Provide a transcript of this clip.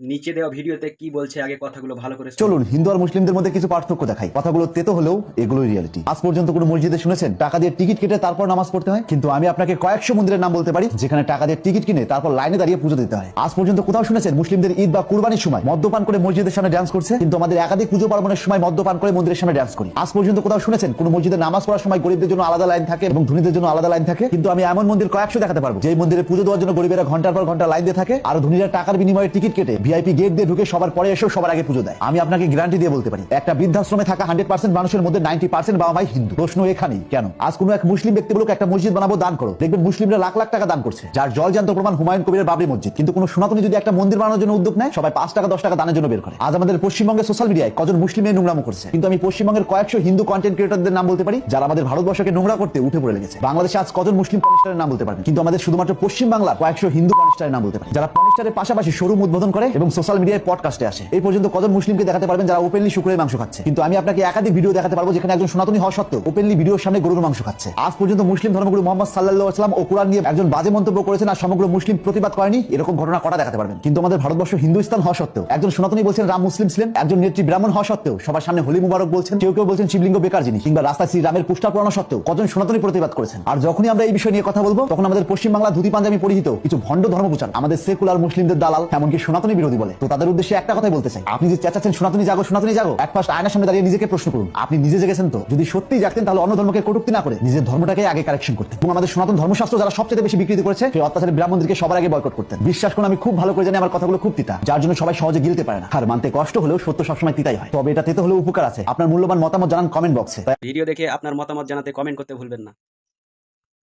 নিচে দেওয়া ভিডিওতে কি বলছে আগে কথাগুলো ভালো করে শুনুন। চলুন হিন্দু আর মুসলিমদের মধ্যে কিছু পার্থক্য দেখাই। কথাগুলো তেতো হলেও এগুলোই রিয়েলিটি। আজ পর্যন্ত কোনো মসজিদে শুনেছেন টাকা দিয়ে টিকিট কেটে তারপর নামাজ পড়তে হয়? কিন্তু আমি আপনাকে কয়েকশো মন্দিরের নাম বলতে পারি যেখানে টাকা দিয়ে টিকিট কিনে তারপর লাইনে দাঁড়িয়ে পুজো দিতে হয়। আজ পর্যন্ত কোথাও শুনেছেন মুসলিমদের ঈদ বা কুরবানির সময় মদ্যপান করে মসজিদের সামনে ডান্স করছে? কিন্তু আমাদের একাধিক পুজো পার্বণের সময় মদ্যপান করে মন্দিরের সামনে ডান্স করি। আজ পর্যন্ত কোথাও শুনেছেন কোন মসজিদে নামাজ পড়ার সময় গরিবদের জন্য আলাদা লাইন থাকে এবং ধনীদের জন্য আলাদা লাইন থাকে? কিন্তু আমি এমন মন্দির কয়েকশো দেখাতে পারবো যে মন্দিরে পুজো দেওয়ার জন্য গরিবেরা ঘন্টার পর ঘন্টা লাইন দিয়ে থাকে আর ধনীরা টাকার বিনিময়ে টিকিট কেটে ভিআইপি গেট দিয়ে ঢুকে সবার পরে এসেও সবার আগে পুজো দেয়। আমি আপনাকে গ্যারান্টি দিয়ে বলতে পারি একটা বৃদ্ধাশ্রমে থাকা 100% মানুষের মধ্যে 90% বাবা মাই হিন্দু। প্রশ্ন এখানেই, কেন আজ কোনো এক মুসলিম ব্যক্তি বলুক একটা মসজিদ বানাবো, দান করো, দেখবেন মুসলিমরা লাখ লাখ টাকা দান করছে, যার জলজান্ত প্রমাণ হুমায়ুন কবিরের বাবরি মসজিদ। কিন্তু কোনো সনাতনী যদি একটা মন্দির বানানোর জন্য উদ্যোগ নেয় সবাই 5 টাকা 10 টাকা দানের জন্য বের করে। আজ আমাদের পশ্চিমবঙ্গের সোশ্যাল মিডিয়ায় কজন মুসলিমের নোংরামো করছে, কিন্তু আমি পশ্চিমবঙ্গের কয়েকশো হিন্দু কন্টেন্ট ক্রিয়েটরদের নাম বলতে পারি যারা আমাদের ভারতবর্ষকে নোংরা করতে উঠে পড়ে লেগেছে। বাংলাদেশে আজ কজন মুসলিম কনিষ্ঠারের নাম বলতে পারবেন, কিন্তু আমাদের শুধুমাত্র পশ্চিম বাংলার কয়েকশো হিন্দু কনিষ্ঠারের নাম বলতে পারি যারা কনিষ্ঠারের পাশাপাশি শোরুম উদ্বোধন করে এবং সোশ্যাল মিডিয়ায় পডকাস্টে আসে। এই পর্যন্ত কজন মুসলিমকে দেখাতে পারবেন যারা ওপেনলি শুকরের মাংস খাচ্ছে? কিন্তু আমি আপনাকে একাধিক ভিডিও দেখাতে পারবো যেখানে একজন সনাতনী হওয়া সত্ত্বেও ওপেনলি ভিডিওর সামনে গরুর মাংস খাচ্ছে। আজ পর্যন্ত মুসলিম ধর্মগুরু মোহাম্মদ সাল্লাল্লাহু আলাইহি ওয়াসাল্লাম ও কুরআন নিয়ে একজন বাজে মন্তব্য করেছেন আর সমগ্র মুসলিম প্রতিবাদ করেনি, এরকম ঘটনা কটা দেখাতে পারবেন? কিন্তু আমাদের ভারতবর্ষ হিন্দুস্তান হওয়া সত্ত্বেও একজন সনাতনী বলছেন রাম মুসলিম ছিলেন, একজন নেত্রী ব্রাহ্মণ হওয়া সত্ত্বেও সবার সামনে হোলি মুবারক বলছেন, কেউ কেউ বলছেন শিবলিঙ্গ বেকার জিনিস, কিংবা রাস্তায় শ্রী রামের পোস্টার পড়ানো সত্ত্বেও কজন সনাতনী প্রতিবাদ করেছেন? আর যখনই আমরা এই বিষয় নিয়ে কথা বলবো তখন আমাদের পশ্চিম বাংলা ধুতি পাঞ্জাবি পরিহিত কিছু ভণ্ড ধর্মপ্রচার আমাদের সেকুলার মুসলিমদের দালাল এমনকি সনাতনী বিরোধী বলে। তো তাদের উদ্দেশ্যে একটা কথাই বলতে চাই, আপনি যে চেঁচাচ্ছেন সনাতনী জাগো সনাতনী জাগো, এক ফার্স্ট আয়নার সামনে দাঁড়িয়ে নিজেকে প্রশ্ন করুন আপনি নিজে জেগেছেন তো? যদি সত্যি জাগতেন তাহলে অন্য ধর্মকে কটূক্তি না করে নিজের ধর্মটাকে আগে কারেকশন করতেন এবং আমাদের সনাতন ধর্মশাস্ত্র যারা সবচেয়ে বেশি বিকৃতি করেছে সেই অত্যাচারী ব্রাহ্মণদেরকে সবার আগে বয়কট করতেন। বিশ্বাস করুন আমি খুব ভালো করে জানি আমার কথাগুলো খুব তিতা, যার জন্য সবাই সহজে গিলতে পারে না। আর মানতে কষ্ট হলেও সত্য সবসময় তিতাই হয়, তবে এটা তেতো হলেও উপকার আছে। আপনার মূল্যবান মতামত জানান কমেন্ট বক্সে। ভিডিও দেখে আপনার মতামত জানাতে কমেন্ট করতে ভুলবেন না।